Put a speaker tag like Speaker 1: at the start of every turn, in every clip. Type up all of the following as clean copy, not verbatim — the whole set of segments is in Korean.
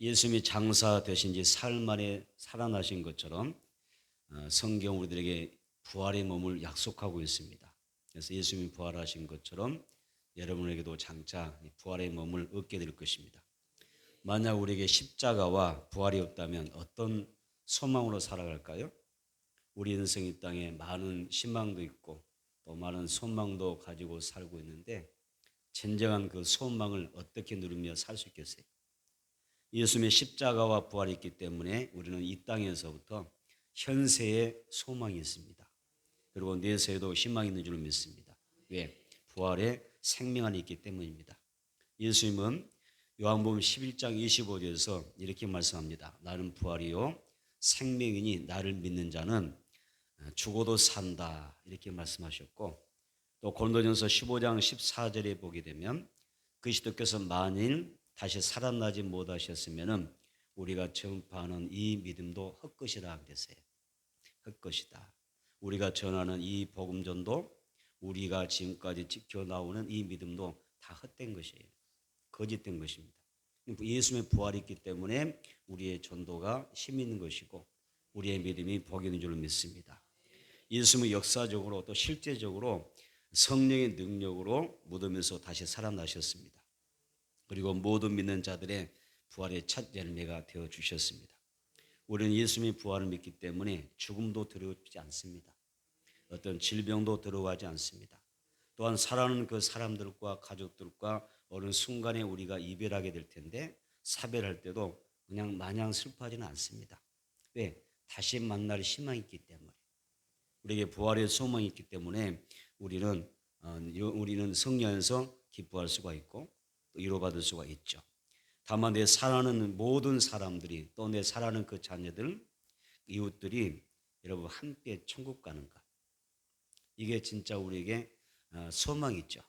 Speaker 1: 예수님이 장사 되신 지 사흘 만에 살아나신 것처럼 성경 우리들에게 부활의 몸을 약속하고 있습니다. 그래서 예수님이 부활하신 것처럼 여러분에게도 장차 부활의 몸을 얻게 될 것입니다. 만약 우리에게 십자가와 부활이 없다면 어떤 소망으로 살아갈까요? 우리 인생 이 땅에 많은 희망도 있고 또 많은 소망도 가지고 살고 있는데 진정한 그 소망을 어떻게 누리며 살 수 있겠어요? 예수님의 십자가와 부활이 있기 때문에 우리는 이 땅에서부터 현세의 소망이 있습니다. 그리고 내세에도 희망이 있는 줄 믿습니다. 왜? 부활의 생명 안에 있기 때문입니다. 예수님은 요한복음 11장 25절에서 이렇게 말씀합니다. 나는 부활이요 생명이니 나를 믿는 자는 죽어도 산다 이렇게 말씀하셨고, 또 고린도전서 15장 14절에 보게 되면 그리스도께서 만일 다시 살아나지 못하셨으면은 우리가 전파하는 이 믿음도 헛것이다 그랬어요. 헛것이다. 우리가 전하는 이 복음전도, 우리가 지금까지 지켜나오는 이 믿음도 다 헛된 것이에요. 거짓된 것입니다. 예수님의 부활이 있기 때문에 우리의 전도가 힘 있는 것이고 우리의 믿음이 복이 있는 줄 믿습니다. 예수님은 역사적으로 또 실제적으로 성령의 능력으로 무덤에서 다시 살아나셨습니다. 그리고 모든 믿는 자들의 부활의 첫 열매가 되어 주셨습니다. 우리는 예수님의 부활을 믿기 때문에 죽음도 두려워하지 않습니다. 어떤 질병도 두려워하지 않습니다. 또한 사랑하는 그 사람들과 가족들과 어느 순간에 우리가 이별하게 될 텐데 사별할 때도 그냥 마냥 슬퍼하지는 않습니다. 왜? 다시 만날 희망이 있기 때문에, 우리에게 부활의 소망이 있기 때문에 우리는 성령 안에서 기뻐할 수가 있고 또 위로받을 수가 있죠. 다만 내 사랑하는 모든 사람들이, 또 내 사랑하는 그 자녀들, 이웃들이 여러분 함께 천국 가는 것, 이게 진짜 우리에게 소망이 있죠.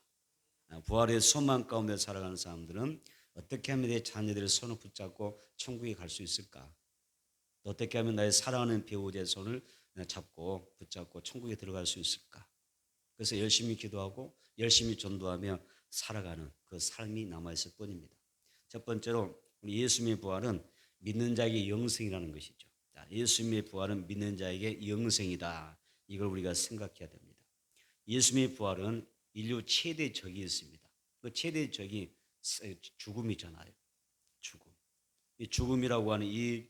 Speaker 1: 부활의 소망 가운데 살아가는 사람들은 어떻게 하면 내 자녀들의 손을 붙잡고 천국에 갈 수 있을까? 또 어떻게 하면 나의 사랑하는 배우자의 손을 잡고 붙잡고 천국에 들어갈 수 있을까? 그래서 열심히 기도하고 열심히 전도하며 살아가는 그 삶이 남아있을 뿐입니다. 첫 번째로 우리 예수님의 부활은 믿는 자에게 영생이라는 것이죠. 예수님의 부활은 믿는 자에게 영생이다. 이걸 우리가 생각해야 됩니다. 예수님의 부활은 인류 최대 적이 있습니다. 그 최대 적이 죽음이잖아요. 죽음. 이 죽음이라고 하는 이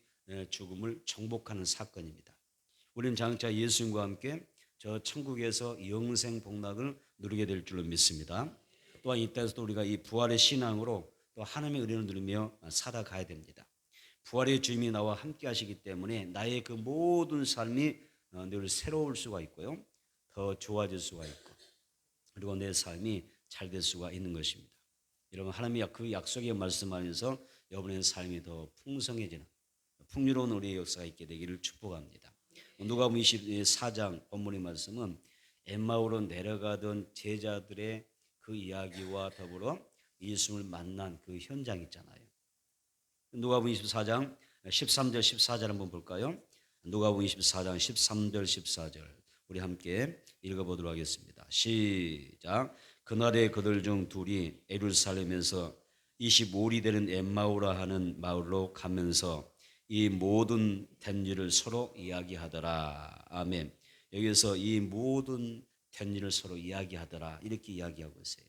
Speaker 1: 죽음을 정복하는 사건입니다. 우리는 장차 예수님과 함께 저 천국에서 영생 복락을 누리게 될 줄로 믿습니다. 또한 이 땅에서도 우리가 이 부활의 신앙으로 또 하나님의 은혜를 누리며 살아가야 됩니다. 부활의 주님이 나와 함께 하시기 때문에 나의 그 모든 삶이 늘 새로울 수가 있고요. 더 좋아질 수가 있고, 그리고 내 삶이 잘 될 수가 있는 것입니다. 여러분, 하나님이 그 약속의 말씀하면서 여러분의 삶이 더 풍성해지는 풍요로운 우리의 역사가 있게 되기를 축복합니다. 누가복음 24장 본문의 말씀은 엠마오로 내려가던 제자들의 그 이야기와 더불어 예수님을 만난 그 현장 있잖아요. 누가복음 24장 13절 14절 한번 볼까요? 누가복음 24장 13절 14절 우리 함께 읽어보도록 하겠습니다. 시작. 그날에 그들 중 둘이 예루살렘에서 25리 되는 엠마오라 하는 마을로 가면서 이 모든 된 일을 서로 이야기하더라. 아멘. 여기서 이 모든 된 일을 서로 이야기하더라 이렇게 이야기하고 있어요.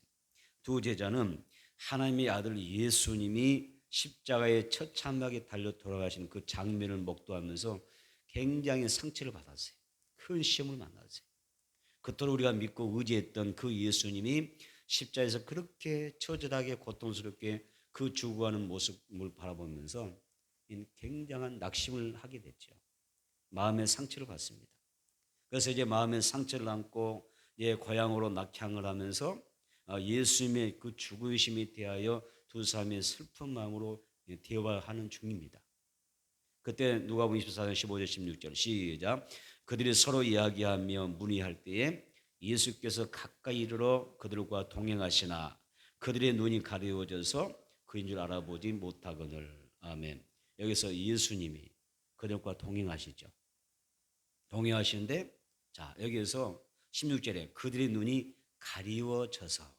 Speaker 1: 두 제자는 하나님의 아들 예수님이 십자가에 처참하게 달려 돌아가신 그 장면을 목도하면서 굉장히 상처를 받았어요. 큰 시험을 만났어요. 그토록 우리가 믿고 의지했던 그 예수님이 십자가에서 그렇게 처절하게 고통스럽게 그 죽어가는 모습을 바라보면서 굉장한 낙심을 하게 됐죠. 마음의 상처를 받습니다. 그래서 이제 마음의 상처를 안고 고향으로 낙향을 하면서 예수님의 그 죽으심에 대하여 두 사람의 슬픈 마음으로 대화하는 중입니다. 그때 누가복음 24장 15절 16절 시작. 그들이 서로 이야기하며 문의할 때에 예수께서 가까이 이르러 그들과 동행하시나 그들의 눈이 가려워져서 그인 줄 알아보지 못하거늘. 아멘. 여기서 예수님이 그들과 동행하시죠. 동행하시는데, 자, 여기에서 16절에 그들의 눈이 가리워져서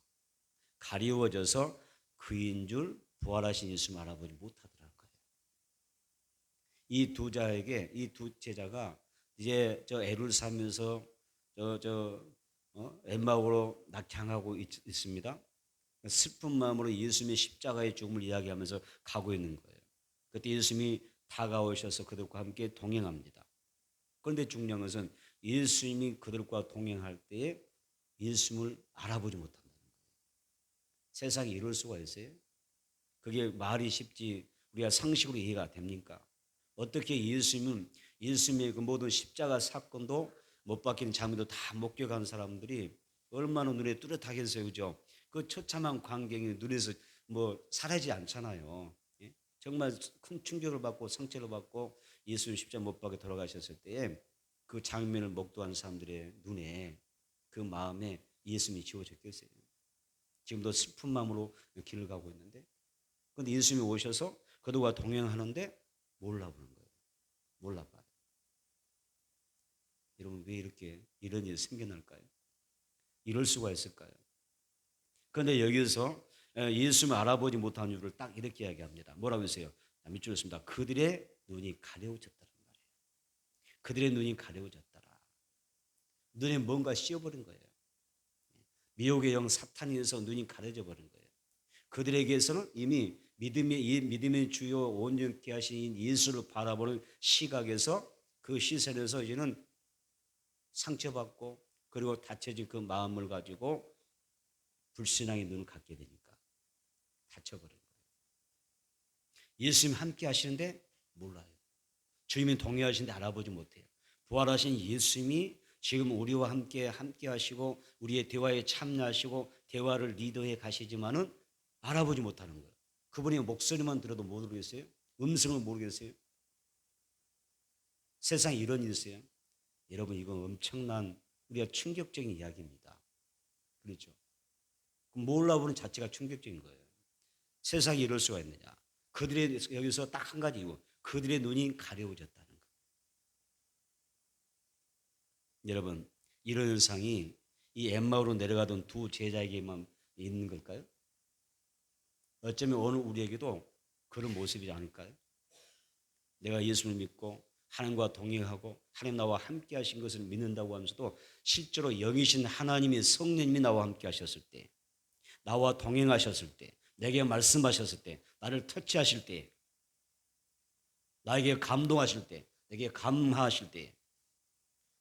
Speaker 1: 그인 줄 부활하신 예수님 알아보지 못하더라는 거예요. 이 두 자에게 이 두 제자가 이제 저 애를 사면서 엠마오로 낙향하고 있습니다. 슬픈 마음으로 예수님의 십자가의 죽음을 이야기하면서 가고 있는 거예요. 그때 예수님이 다가오셔서 그들과 함께 동행합니다. 그런데 중요한 것은 예수님이 그들과 동행할 때에 예수님을 알아보지 못한다는 거예요. 세상에 이럴 수가 있어요? 그게 말이 쉽지 우리가 상식으로 이해가 됩니까? 어떻게 예수님의 그 모든 십자가 사건도 못 박히는 장면도 다 목격한 사람들이 얼마나 눈에 뚜렷하겠어요, 그죠? 그 처참한 광경이 눈에서 뭐 사라지지 않잖아요. 예? 정말 큰 충격을 받고 상처를 받고 예수님 십자가 못 박혀 돌아가셨을 때에 그 장면을 목도한 사람들의 눈에 그 마음에 예수님이 지워졌겠어요. 지금도 슬픈 마음으로 길을 가고 있는데, 그런데 예수님이 오셔서 그들과 동행하는데 몰라보는 거예요. 몰라봐요. 여러분, 왜 이렇게 이런 일이 생겨날까요? 이럴 수가 있을까요? 그런데 여기서 예수님을 알아보지 못한 이유를 딱 이렇게 이야기합니다. 뭐라고 했어요? 밑줄을 씁니다. 그들의 눈이 가려워졌다는 말이에요. 그들의 눈이 가려워졌더라. 눈에 뭔가 씌어버린 거예요. 미혹의 영 사탄에서 눈이 가려져 버린 거예요. 그들에게서는 이미 믿음의 주요 온전케 하신 예수를 바라보는 시각에서 그 시선에서 이제는 상처받고 그리고 다쳐진 그 마음을 가지고 불신앙의 눈을 갖게 되니까 다쳐버린 거예요. 예수님 함께 하시는데 몰라요. 주님이 동행하시는데 알아보지 못해요. 부활하신 예수님이 지금 우리와 함께 하시고 우리의 대화에 참여하시고 대화를 리더해 가시지만은 알아보지 못하는 거예요. 그분의 목소리만 들어도 모르겠어요? 음성을 모르겠어요? 세상에 이런 일이 있어요. 여러분, 이건 엄청난 우리가 충격적인 이야기입니다. 그렇죠? 몰라보는 자체가 충격적인 거예요. 세상에 이럴 수가 있느냐? 그들의 여기서 딱 한 가지 이유, 그들의 눈이 가려워졌다는 거. 여러분, 이런 현상이 이 엠마오로 내려가던 두 제자에게만 있는 걸까요? 어쩌면 오늘 우리에게도 그런 모습이지 않을까요? 내가 예수를 믿고 하나님과 동행하고 하나님 나와 함께 하신 것을 믿는다고 하면서도 실제로 영이신 하나님의 성령님이 나와 함께 하셨을 때, 나와 동행하셨을 때, 내게 말씀하셨을 때, 나를 터치하실 때, 나에게 감동하실 때, 내게 감화하실 때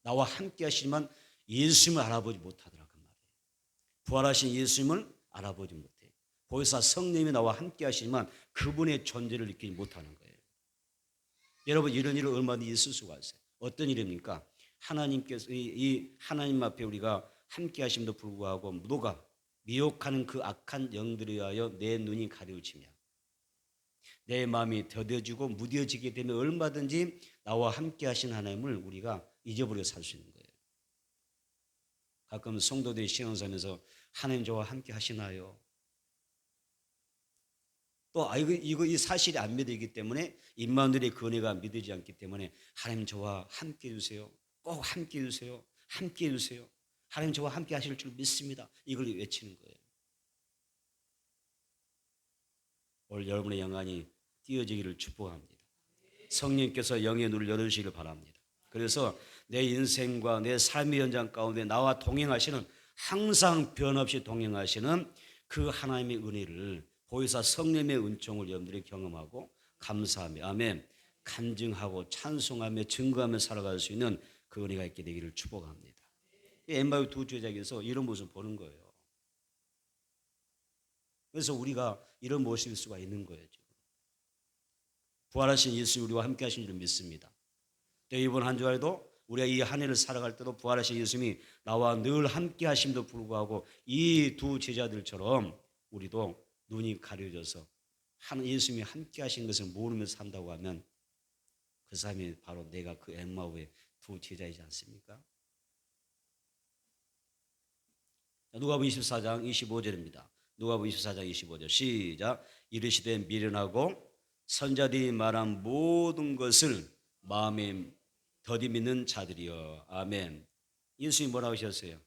Speaker 1: 나와 함께 하시지만 예수님을 알아보지 못하더라 그 말이에요. 부활하신 예수님을 알아보지 못해. 보혜사 성령님이 나와 함께 하시지만 그분의 존재를 느끼지 못하는 거예요. 여러분, 이런 일은 얼마든지 있을 수가 있어요. 어떤 일입니까? 하나님께서 이 하나님 앞에 우리가 함께 하심도 불구하고 누가 미혹하는 그 악한 영들에 의하여 내 눈이 가려지며 내 마음이 더뎌지고 무뎌지게 되면 얼마든지 나와 함께 하신 하나님을 우리가 잊어버려 살 수 있는 거예요. 가끔 성도들이 신앙생활에서 하나님 저와 함께 하시나요? 또 이거 이 사실이 안 믿어지기 때문에 임마누엘의 은혜가 믿어지지 않기 때문에 하나님 저와 함께 해주세요. 꼭 함께 해주세요. 함께 해주세요. 하나님 저와 함께 하실 줄 믿습니다. 이걸 외치는 거예요. 오늘 여러분의 영안이 띄어지기를 축복합니다. 성령께서 영의 눈을 열으시기를 바랍니다. 그래서 내 인생과 내 삶의 현장 가운데 나와 동행하시는 항상 변함없이 동행하시는 그 하나님의 은혜를 보혜사 성령의 은총을 여러분들이 경험하고 감사하며 아멘 간증하고 찬송하며 증거하며 살아갈 수 있는 그 은혜가 있게 되기를 축복합니다. 엠마오 두 제자에게서 이런 모습을 보는 거예요. 그래서 우리가 이런 모습일 수가 있는 거예요. 지금. 부활하신 예수 우리와 함께 하신 줄 믿습니다. 이번 한 주에도 우리가 이 한 해를 살아갈 때도 부활하신 예수님이 나와 늘 함께 하심도 불구하고 이 두 제자들처럼 우리도 눈이 가려져서 예수님이 함께 하신 것을 모르면서 산다고 하면 그 사람이 바로 내가 그 엠마오의 두 제자이지 않습니까? 누가복음 24장 25절입니다. 누가복음 24장 25절 시작. 이르시되 미련하고 선자들이 말한 모든 것을 마음에 더디 믿는 자들이여. 아멘. 예수님이 뭐라고 하셨어요?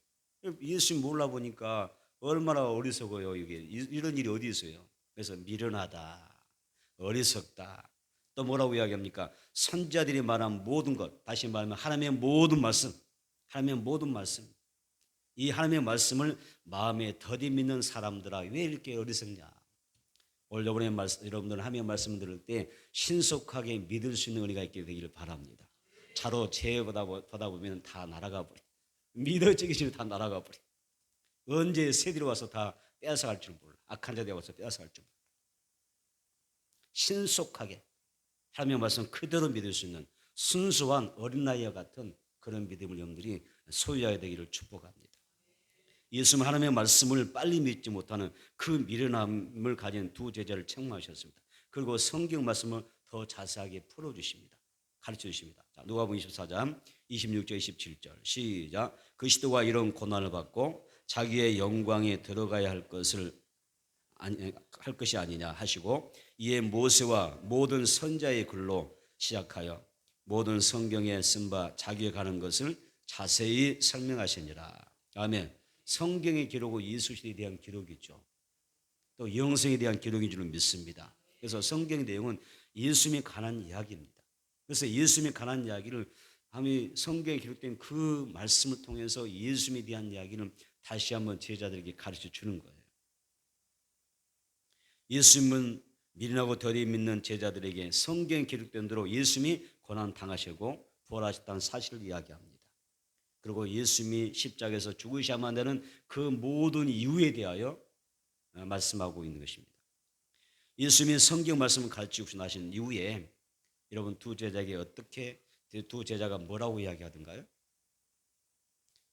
Speaker 1: 예수님 몰라보니까 얼마나 어리석어요. 이게 이런 일이 어디 있어요? 그래서 미련하다, 어리석다, 또 뭐라고 이야기합니까? 선지자들이 말한 모든 것, 다시 말하면 하나님의 모든 말씀, 하나님의 모든 말씀, 이 하나님의 말씀을 마음에 더디 믿는 사람들아 왜 이렇게 어리석냐? 오늘 여러분들 하나님의 말씀 들을 때 신속하게 믿을 수 있는 은혜가 있게 되기를 바랍니다. 차로 제어보다 보면 다 날아가 버려. 믿어지기 전에 다 날아가 버려. 언제 새들이 와서 다 빼앗아갈 줄 몰라. 악한 자들이 와서 빼앗아갈 줄 몰라. 신속하게 하나님의 말씀 그대로 믿을 수 있는 순수한 어린아이와 같은 그런 믿음을 여러분들이 소유하게 되기를 축복합니다. 예수님 하나님의 말씀을 빨리 믿지 못하는 그 미련함을 가진 두 제자를 책망하셨습니다. 그리고 성경 말씀을 더 자세하게 풀어주십니다. 가르쳐 주십니다. 자, 누가복음 24장 26절 27절 시작. 그 시도가 이런 고난을 받고 자기의 영광에 들어가야 할 것이 아니냐 하시고 이에 모세와 모든 선자의 글로 시작하여 모든 성경에 쓴 바 자기가 가는 것을 자세히 설명하시니라. 아멘. 성경의 기록은 예수시대에 대한 기록이죠. 또 영생에 대한 기록인 줄 믿습니다. 그래서 성경의 내용은 예수님이 관한 이야기입니다. 그래서 예수님이 관한 이야기를 성경에 기록된 그 말씀을 통해서 예수님에 대한 이야기를 다시 한번 제자들에게 가르쳐 주는 거예요. 예수님은 미련하고 더디 믿는 제자들에게 성경에 기록된 대로 예수님이 고난 당하시고 부활하셨다는 사실을 이야기합니다. 그리고 예수님이 십자가에서 죽으셔야만 되는 그 모든 이유에 대하여 말씀하고 있는 것입니다. 예수님이 성경 말씀을 가르치고 나신 이후에 여러분 두 제자가 뭐라고 이야기하던가요?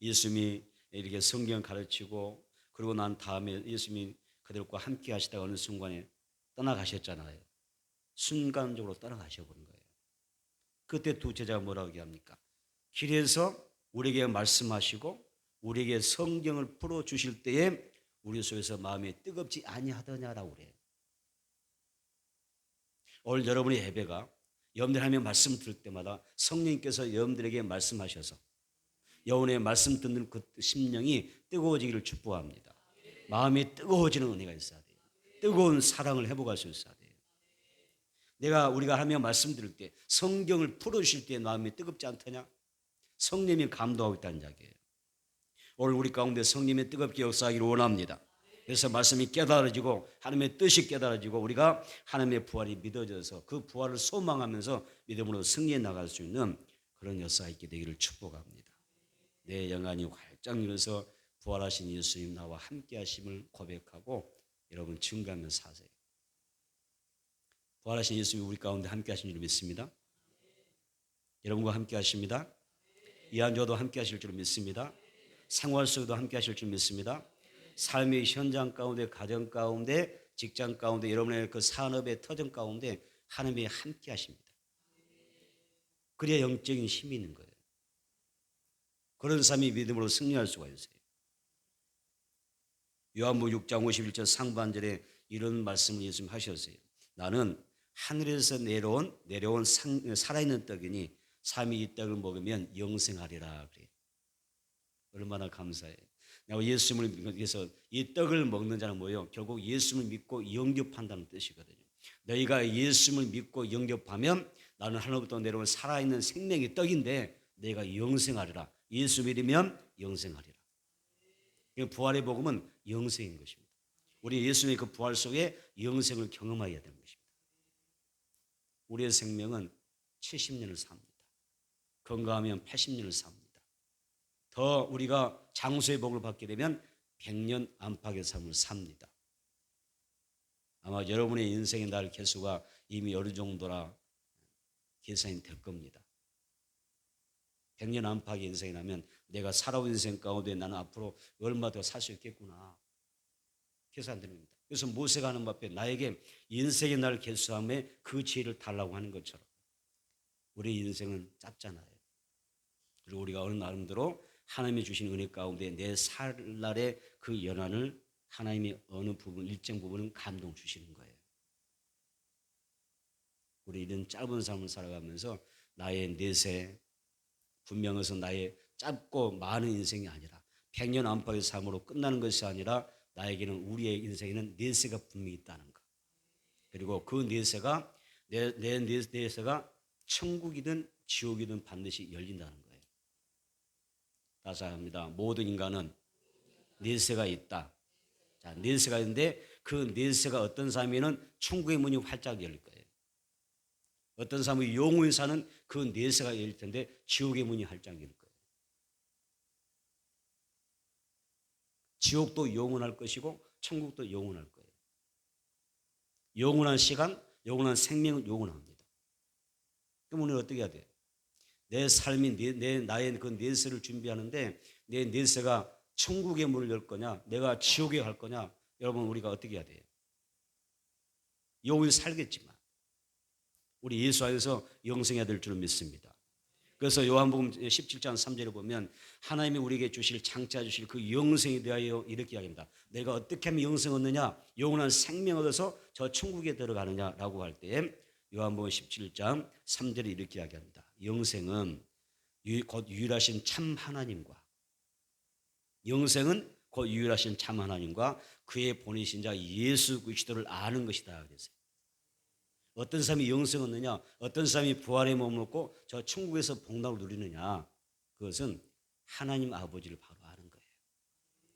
Speaker 1: 예수님이 이렇게 성경 가르치고 그러고 난 다음에 예수님이 그들과 함께 하시다가 어느 순간에 떠나가셨잖아요. 순간적으로 떠나가셔버린 거예요. 그때 두 제자가 뭐라고 얘기합니까? 길에서 우리에게 말씀하시고 우리에게 성경을 풀어주실 때에 우리 속에서 마음이 뜨겁지 아니하더냐라고 그래요. 오늘 여러분의 예배가 여러분들 하나님의 말씀 들을 때마다 성령님께서 여러분들에게 말씀하셔서 여러분의 말씀 듣는 그 심령이 뜨거워지기를 축복합니다. 마음이 뜨거워지는 은혜가 있어야 돼요. 뜨거운 사랑을 회복할 수 있어야 돼요. 우리가 하나님의 말씀 들을 때 성경을 풀어주실 때 마음이 뜨겁지 않더냐? 성령님이 감동하고 있다는 이야기예요. 오늘 우리 가운데 성령이 뜨겁게 역사하기를 원합니다. 그래서 말씀이 깨달아지고 하나님의 뜻이 깨달아지고 우리가 하나님의 부활이 믿어져서 그 부활을 소망하면서 믿음으로 승리해 나갈 수 있는 그런 역사가 있게 되기를 축복합니다. 내 영안이 활짝 열어서 부활하신 예수님 나와 함께 하심을 고백하고 여러분 증거하며 사세요. 부활하신 예수님이 우리 가운데 함께 하신 줄 믿습니다. 여러분과 함께 하십니다. 이한조도 함께 하실 줄 믿습니다. 생활 속에도 함께 하실 줄 믿습니다. 삶의 현장 가운데, 가정 가운데, 직장 가운데, 여러분의 그 산업의 터전 가운데 하나님이 함께 하십니다. 그래야 영적인 힘이 있는 거예요. 그런 삶이 믿음으로 승리할 수가 있어요. 요한복음 6장 51절 상반절에 이런 말씀을 예수님 하셨어요. 나는 하늘에서 내려온 살아있는 떡이니 삶이 이 떡을 먹으면 영생하리라 그래요. 얼마나 감사해요. 예수님을 위해서 이 떡을 먹는 자는 뭐예요? 결국 예수님을 믿고 영접한다는 뜻이거든요. 너희가 예수님을 믿고 영접하면 나는 하늘부터 내려온 살아있는 생명의 떡인데 너희가 영생하리라. 예수 믿으면 영생하리라. 부활의 복음은 영생인 것입니다. 우리 예수님의 그 부활 속에 영생을 경험해야 되는 것입니다. 우리의 생명은 70년을 삽니다. 건강하면 80년을 삽니다. 더 우리가 장수의 복을 받게 되면 100년 안팎의 삶을 삽니다. 아마 여러분의 인생의 날 개수가 이미 어느 정도라 계산이 될 겁니다. 100년 안팎의 인생이 나면 내가 살아온 인생 가운데 나는 앞으로 얼마 더 살 수 있겠구나. 계산됩니다. 그래서 모세가 하는 앞에 나에게 인생의 날 개수함에 그 지혜를 달라고 하는 것처럼 우리 인생은 짧잖아요. 그리고 우리가 어느 나름대로 하나님이 주신 은혜 가운데 내 살날의 그 연한을 하나님이 어느 부분, 일정 부분은 감동 주시는 거예요. 우리 이런 짧은 삶을 살아가면서 나의 내세, 분명해서 나의 짧고 많은 인생이 아니라 100년 안팎의 삶으로 끝나는 것이 아니라 나에게는 우리의 인생에는 내세가 분명히 있다는 것. 그리고 그 내세가 내 내세가 천국이든 지옥이든 반드시 열린다는 거예요. 다시 합니다. 모든 인간은 내세가 있다. 자, 내세가 있는데 그 내세가 어떤 사람에는 천국의 문이 활짝 열릴 거예요. 어떤 사람이 영원히 사는 그 내세가 열릴 텐데 지옥의 문이 활짝 열릴 거예요. 지옥도 영원할 것이고 천국도 영원할 거예요. 영원한 시간, 영원한 생명은 영원합니다. 그럼 우리는 어떻게 해야 돼요? 내 삶이 나의 그 내세를 준비하는데 내 내세가 천국의 문을 열 거냐, 내가 지옥에 갈 거냐, 여러분 우리가 어떻게 해야 돼요? 영원히 살겠지만 우리 예수 안에서 영생해야 될 줄 믿습니다. 그래서 요한복음 17장 3절에 보면 하나님이 우리에게 주실 장차 주실 그 영생에 대하여 이렇게 이야기합니다. 내가 어떻게 하면 영생 얻느냐? 영원한 생명 얻어서 저 천국에 들어가느냐라고 할 때 요한복음 17장 3절에 이렇게 이야기합니다. 영생은 곧 유일하신 참 하나님과 영생은 곧 유일하신 참 하나님과 그의 보내신 자 예수 그리스도를 아는 것이다 그랬어요. 어떤 사람이 영생 얻느냐, 어떤 사람이 부활의 몸을 얻고 저 천국에서 복락을 누리느냐, 그것은 하나님 아버지를 바로 아는 거예요.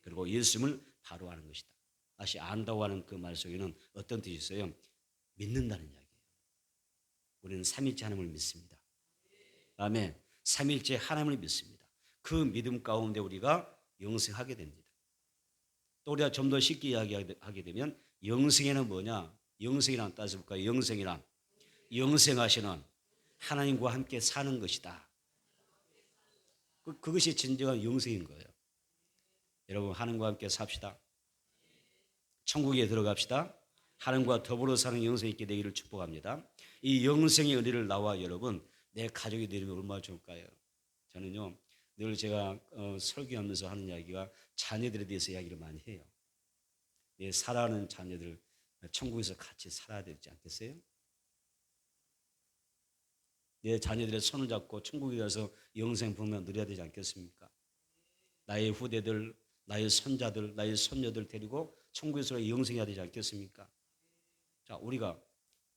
Speaker 1: 그리고 예수님을 바로 아는 것이다. 다시 안다고 하는 그 말 속에는 어떤 뜻이 있어요? 믿는다는 이야기예요. 우리는 삼위일체 하나님을 믿습니다. 아멘. 삼위일체 하나님을 믿습니다. 그 믿음 가운데 우리가 영생하게 됩니다. 또 우리가 좀 더 쉽게 이야기하게 되면 영생에는 뭐냐? 영생이란 따져 볼까요? 영생이란 영생하시는 하나님과 함께 사는 것이다. 그것이 진정한 영생인 거예요. 여러분 하나님과 함께 삽시다. 천국에 들어갑시다. 하나님과 더불어 사는 영생이 있게 되기를 축복합니다. 이 영생의 은혜를 나와 여러분 내 가족이 되면 얼마나 좋을까요? 저는요 늘 제가 설교하면서 하는 이야기가 자녀들에 대해서 이야기를 많이 해요. 내 사랑하는 자녀들 천국에서 같이 살아야 되지 않겠어요? 내 자녀들의 손을 잡고 천국에 가서 영생 복락 누려야 되지 않겠습니까? 나의 후대들, 나의 손자들, 나의 손녀들 데리고 천국에서 영생해야 되지 않겠습니까? 자, 우리가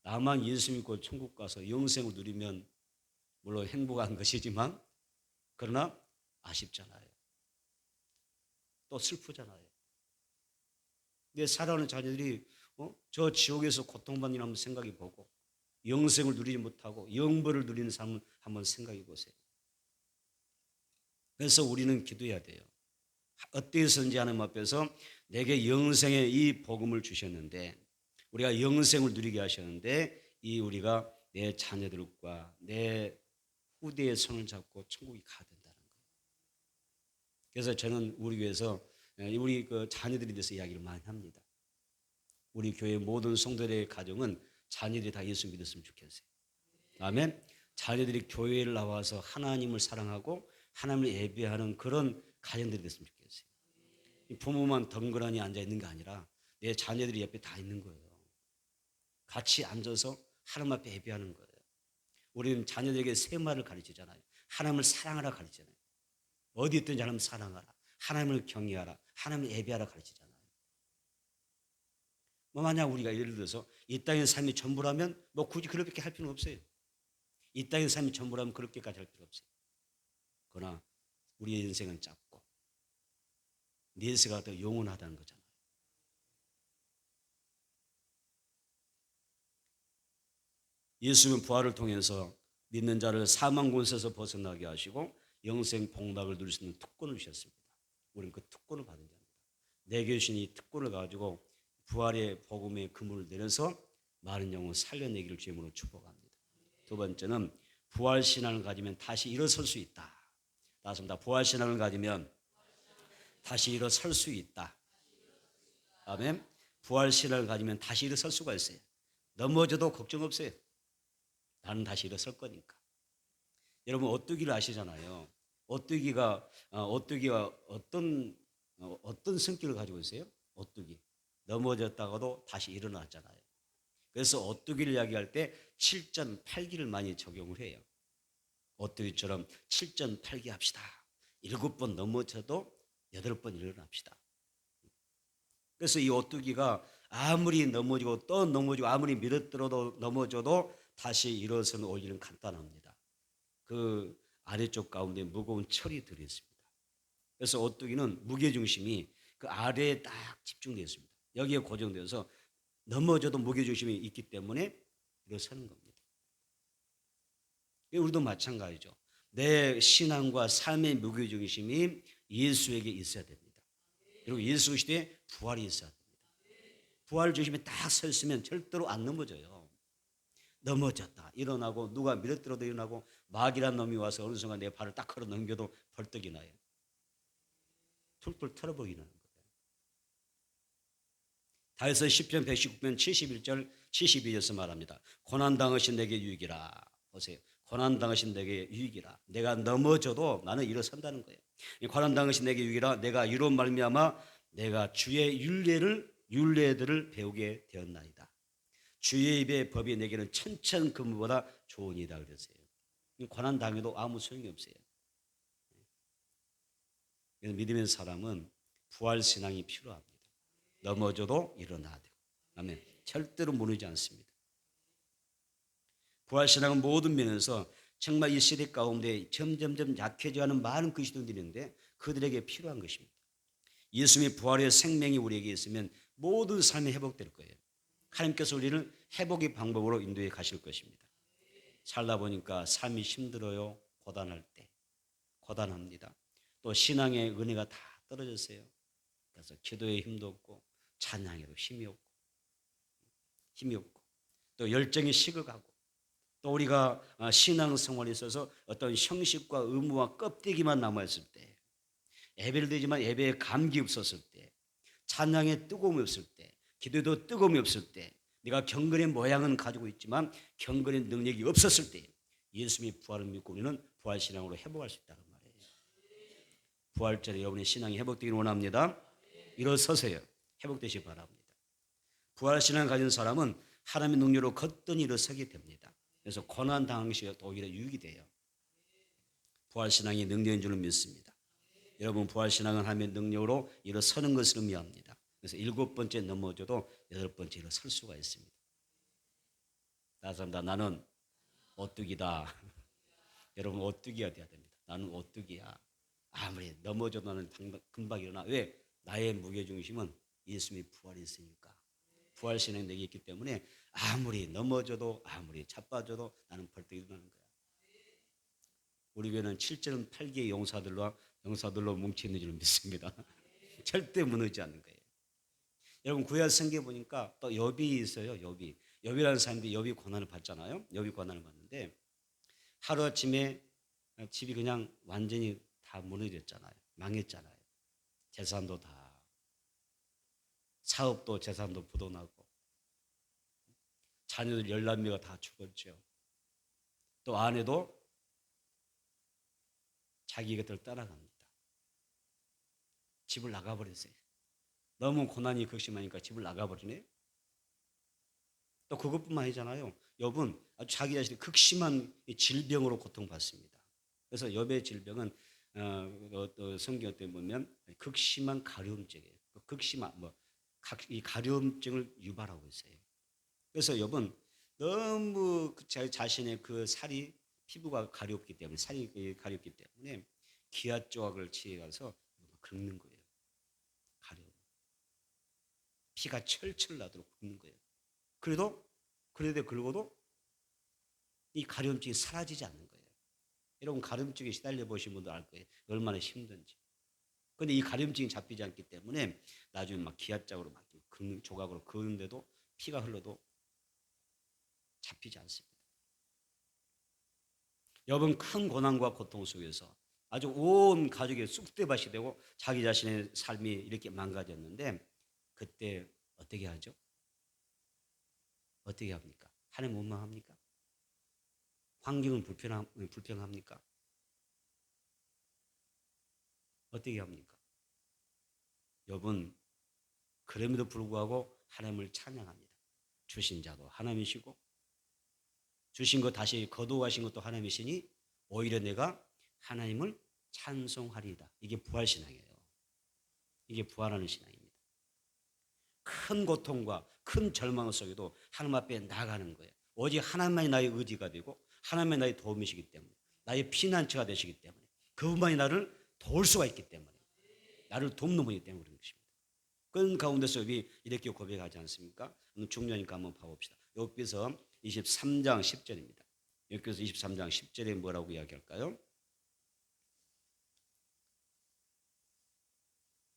Speaker 1: 나만 예수 믿고 천국 가서 영생을 누리면 물론 행복한 것이지만 그러나 아쉽잖아요. 또 슬프잖아요. 내 사랑하는 자녀들이 저 지옥에서 고통받는 생각해 보고 영생을 누리지 못하고 영벌을 누리는 삶을 한번 생각해 보세요. 그래서 우리는 기도해야 돼요. 어떻게 해서든지 하나님 앞에서 내게 영생의 이 복음을 주셨는데 우리가 영생을 누리게 하셨는데 이 우리가 내 자녀들과 내 후대의 손을 잡고 천국에 가야 된다는 거예요. 그래서 저는 우리 교회에서 우리 그 자녀들에 대해서 이야기를 많이 합니다. 우리 교회 모든 성도들의 가정은 자녀들이 다 예수 믿었으면 좋겠어요. 아멘. 자녀들이 교회를 나와서 하나님을 사랑하고 하나님을 예배하는 그런 가정들이 됐으면 좋겠어요. 부모만 덩그러니 앉아 있는 게 아니라 내 자녀들이 옆에 다 있는 거예요. 같이 앉아서 하나님 앞에 예배하는 거예요. 우리는 자녀들에게 세 말을 가르치잖아요. 하나님을 사랑하라 가르치잖아요. 어디 있든지 하나님을 사랑하라. 하나님을 경외하라. 하나님을 예배하라 가르치잖아요. 만약 우리가 예를 들어서 이 땅의 삶이 전부라면 굳이 그렇게 할 필요는 없어요. 이 땅의 삶이 전부라면 그렇게까지 할 필요 없어요. 그러나 우리의 인생은 짧고 내세가 더 영원하다는 거잖아요. 예수는 부활을 통해서 믿는 자를 사망 권세에서 벗어나게 하시고 영생 복락을 누릴 수 있는 특권을 주셨습니다. 우리는 그 특권을 받은 자입니다. 내게 주신 이 특권을 가지고 부활의 복음의 그물을 내려서 많은 영혼 살려내기를 주님으로 축복합니다. 두 번째는 부활신앙을 가지면 다시 일어설 수 있다. 나왔습니다. 부활신앙을 가지면 다시 일어설 수 있다. 아멘. 부활신앙을 가지면 다시 일어설 수가 있어요. 넘어져도 걱정 없어요. 나는 다시 일어설 거니까. 여러분 오뚜기를 아시잖아요. 오뚜기가 어떤 성격을 가지고 있어요? 오뚜기. 넘어졌다가도 다시 일어났잖아요. 그래서 오뚜기를 이야기할 때 7.8기를 많이 적용을 해요. 오뚜기처럼 7.8기 합시다. 7번 넘어져도 8번 일어납시다. 그래서 이 오뚜기가 아무리 넘어지고 또 넘어지고 아무리 밀어들어도 넘어져도 다시 일어서는 올리는 간단합니다. 그 아래쪽 가운데 무거운 철이 들어있습니다. 그래서 오뚜기는 무게중심이 그 아래에 딱 집중되어 있습니다. 여기에 고정되어서 넘어져도 무게중심이 있기 때문에 일어서는 겁니다. 우리도 마찬가지죠. 내 신앙과 삶의 무게중심이 예수에게 있어야 됩니다. 그리고 예수 그리스도의 부활이 있어야 됩니다. 부활 중심에 딱 서 있으면 절대로 안 넘어져요. 넘어졌다 일어나고 누가 밀어들어도 일어나고 마귀란 놈이 와서 어느 순간 내 발을 딱 걸어 넘겨도 벌떡이 나요. 툴툴 털어버리는 거예요. 다윗은 시편 119편 71절 72절에서 말합니다. 고난당하신 내게 유익이라. 보세요. 고난당하신 내게 유익이라. 내가 넘어져도 나는 일어선다는 거예요. 고난당하신 내게 유익이라. 내가 이로 말미암아 내가 주의 율례들을 배우게 되었나이다. 주의 입의 법이 내게는 천천근무보다 좋으니이다 그랬어요. 고난당해도 아무 소용이 없어요. 믿음의 사람은 부활신앙이 필요합니다. 넘어져도 일어나야 되고. 아멘. 절대로 무너지지 않습니다. 부활신앙은 모든 면에서 정말 이 시대 가운데 점점점 약해져가는 많은 그리스도인들이 있는데 그들에게 필요한 것입니다. 예수님의 부활의 생명이 우리에게 있으면 모든 삶이 회복될 거예요. 하나님께서 우리를 회복의 방법으로 인도해 가실 것입니다. 살다 보니까 삶이 힘들어요. 고단할 때. 고단합니다. 또 신앙의 은혜가 다 떨어졌어요. 그래서 기도에 힘도 없고 찬양에도 힘이 없고 또 열정이 식어가고 또 우리가 신앙생활에 있어서 어떤 형식과 의무와 껍데기만 남아있을 때 예배를 드리지만 예배에 감기 없었을 때 찬양에 뜨거움이 없을 때 기도에도 뜨거움이 없을 때 내가 경건의 모양은 가지고 있지만 경건의 능력이 없었을 때 예수님의 부활을 믿고 우리는 부활신앙으로 회복할 수 있다는 말이에요. 부활절에 여러분의 신앙이 회복되기를 원합니다. 일어서세요. 회복되시기 바랍니다. 부활신앙을 가진 사람은 하나님의 능력으로 거뜬히 일어서게 됩니다. 그래서 고난당한 것이 오히려 유익이 돼요. 부활신앙이 능력인 줄을 믿습니다. 여러분 부활신앙은 하나님의 능력으로 일어서는 것을 의미합니다. 그래서 7번째 넘어져도 8번째 일어설 수가 있습니다. 다시 한번 나는 오뚜기다. 여러분 오뚜기가 돼야 됩니다. 나는 오뚜기야. 아무리 넘어져도 나는 금방 일어나. 왜? 나의 무게중심은 예수님의 부활이 있으니까. 부활신앙이 내게 있기 때문에 아무리 넘어져도 아무리 자빠져도 나는 벌떡 일어나는 거야. 우리 교회는 7절 8개의 용사들로 뭉쳐있는 줄 믿습니다. 절대 무너지지 않는 거예요. 여러분 구약 성경에 보니까 또 욥이 있어요. 욥이라는 사람들이 욥이 고난을 받잖아요. 욥이 고난을 받는데 하루아침에 집이 그냥 완전히 다 무너졌잖아요. 망했잖아요. 재산도 다 사업도 재산도 부도나고 자녀들 11명가 다 죽었죠. 또 아내도 자기 곁을 떠나갑니다. 집을 나가버렸어요. 너무 고난이 극심하니까 집을 나가버리네. 또 그것뿐만 아니잖아요. 욥은 아주 자기 자신이 극심한 질병으로 고통받습니다. 그래서 욥의 질병은 성경 때 보면 극심한 가려움증이에요. 극심한 이 가려움증을 유발하고 있어요. 그래서 욥은 너무 자신의 그 살이 피부가 가렵기 때문에 살이 가렵기 때문에 기아 조각을 취해가서 긁는 거예요. 가려움. 피가 철철 나도록 긁는 거예요. 그래도 긁어도 이 가려움증이 사라지지 않는 거예요. 여러분 가려움증에 시달려 보신 분들 알 거예요. 얼마나 힘든지. 그런데 이 가려움증이 잡히지 않기 때문에 나중에 막 기아짝으로 막 긁는 조각으로 긁는데도 피가 흘러도 잡히지 않습니다. 욥은 큰 고난과 고통 속에서 아주 온 가족이 쑥대밭이 되고 자기 자신의 삶이 이렇게 망가졌는데 그때 어떻게 하죠? 어떻게 합니까? 하나님 원망합니까? 환경은 불평합니까? 어떻게 합니까? 욥은 그럼에도 불구하고 하나님을 찬양합니다. 주신 자도 하나님이시고 주신 것 다시 거두어가신 것도 하나님이시니 오히려 내가 하나님을 찬송하리이다. 이게 부활신앙이에요. 이게 부활하는 신앙입니다. 큰 고통과 큰 절망 속에도 하나님 앞에 나가는 거예요. 오직 하나님만이 나의 의지가 되고 하나님만이 나의 도움이시기 때문에 나의 피난처가 되시기 때문에 그분만이 나를 도울 수가 있기 때문에 나를 돕는 분이기 때문에 그런 것입니다. 그런 가운데서 이렇게 고백하지 않습니까? 중요하니까 한번 봐봅시다. 욥기서 23장 10절입니다. 욥기서 23장 10절에 뭐라고 이야기할까요?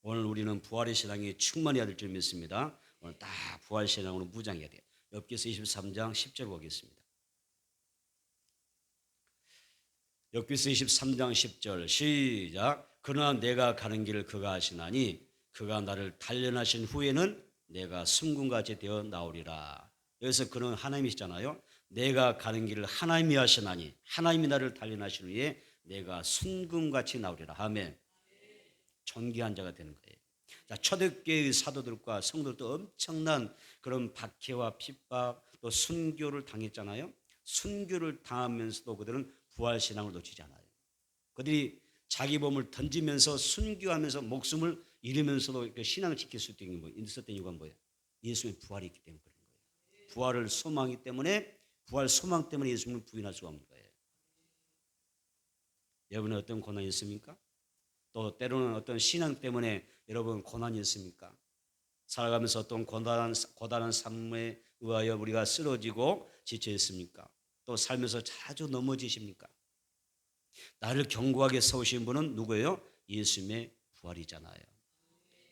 Speaker 1: 오늘 우리는 부활의 신앙이 충만해야 될 줄 믿습니다. 오늘 딱 부활 신앙으로 무장해야 돼요. 욥기서 23장 10절 보겠습니다. 욥기서 23장 10절 시작. 그러나 내가 가는 길을 그가 아시나니 그가 나를 단련하신 후에는 내가 숨군같이 되어 나오리라. 여기서 그는 하나님이시잖아요. 내가 가는 길을 하나님이 하시나니 하나님이 나를 단련하신 후에 내가 순금같이 나오리라. 아멘. 존귀한 자가 되는 거예요. 자, 초대교회의 사도들과 성도들도 엄청난 그런 박해와 핍박 또 순교를 당했잖아요. 순교를 당하면서도 그들은 부활신앙을 놓치지 않아요. 그들이 자기 몸을 던지면서 순교하면서 목숨을 잃으면서도 그 신앙을 지킬 수 있었던 이유가 뭐예요? 예수의 부활이 있기 때문에 그런 거예요. 부활을 소망하기 때문에 부활 소망 때문에 예수님을 부인할 수가 없는 거예요. 여러분은 어떤 고난이 있습니까? 또 때로는 어떤 신앙 때문에 여러분 고난이 있습니까? 살아가면서 어떤 고단한 삶에 의하여 우리가 쓰러지고 지쳐 있습니까? 또 살면서 자주 넘어지십니까? 나를 견고하게 세우신 분은 누구예요? 예수님의 부활이잖아요.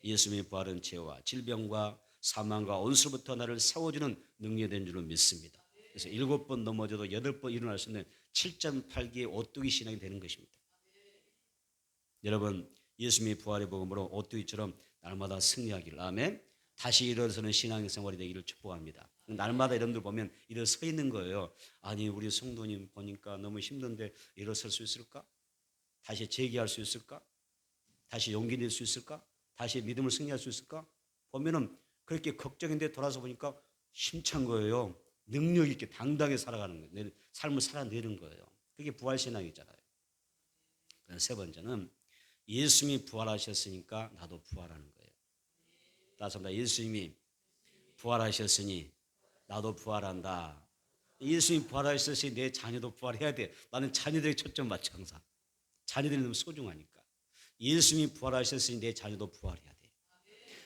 Speaker 1: 예수님의 부활은 죄와 질병과 사망과 온수부터 나를 세워주는 능력이 된 줄로 믿습니다. 그래서 7번 넘어져도 8번 일어날 수 있는 7.8기의 오뚜기 신앙이 되는 것입니다. 여러분 예수님의 부활의 복음으로 오뚜기처럼 날마다 승리하기를 아멘. 다시 일어서는 신앙생활이 되기를 축복합니다. 날마다 여러분들 보면 일어서 있는 거예요. 아니 우리 성도님 보니까 너무 힘든데 일어설 수 있을까? 다시 재기할 수 있을까? 다시 용기 낼 수 있을까? 다시 믿음을 승리할 수 있을까? 보면은 그렇게 걱정인데 돌아서 보니까 힘찬 거예요. 능력 있게 당당하게 살아가는 거예요. 내 삶을 살아내는 거예요. 그게 부활신앙이잖아요. 세 번째는 예수님이 부활하셨으니까 나도 부활하는 거예요. 다시 한번 예수님이 부활하셨으니 나도 부활한다. 예수님이 부활하셨으니 내 자녀도 부활해야 돼. 나는 자녀들에게 초점 맞춰 항상. 자녀들이 너무 소중하니까. 예수님이 부활하셨으니 내 자녀도 부활해야 돼.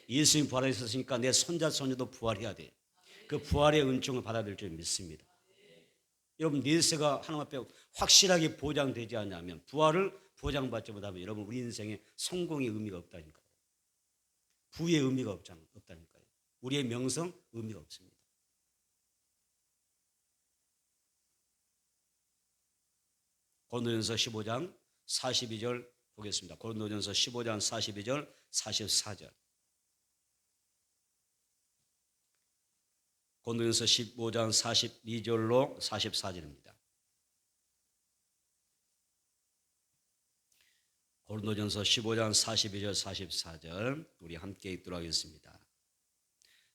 Speaker 1: 예수님이 부활하셨으니까 내 손자 손녀도 부활해야 돼. 그 부활의 은총을 받아야 될 줄 믿습니다. 여러분 내세가 하나님 앞에 확실하게 보장되지 않냐면 부활을 보장받지 못하면 여러분 우리 인생에 성공의 의미가 없다니까요. 부의 의미가 없다니까요. 우리의 명성 의미가 없습니다. 고린도전서 15장 42절 보겠습니다. 고린도전서 15장 42절 44절. 고린도전서 15장 42절로 44절입니다. 고린도전서 15장 42절 44절 우리 함께 읽도록 하겠습니다.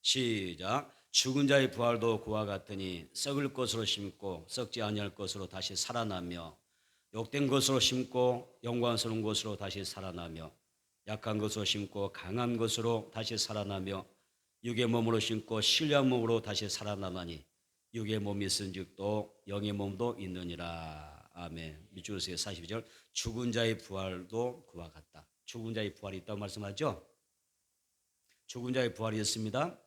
Speaker 1: 시작. 죽은 자의 부활도 그와 같으니 썩을 것으로 심고 썩지 아니할 것으로 다시 살아나며 욕된 것으로 심고 영광스러운 것으로 다시 살아나며 약한 것으로 심고 강한 것으로 다시 살아나며 육의 몸으로 심고 신령한 몸으로 다시 살아나나니 육의 몸이 있은즉 또 영의 몸도 있느니라. 아멘. 밑줄 그으세요. 42절. 죽은 자의 부활도 그와 같다. 죽은 자의 부활이 있다고 말씀하죠. 죽은 자의 부활이 있습니다.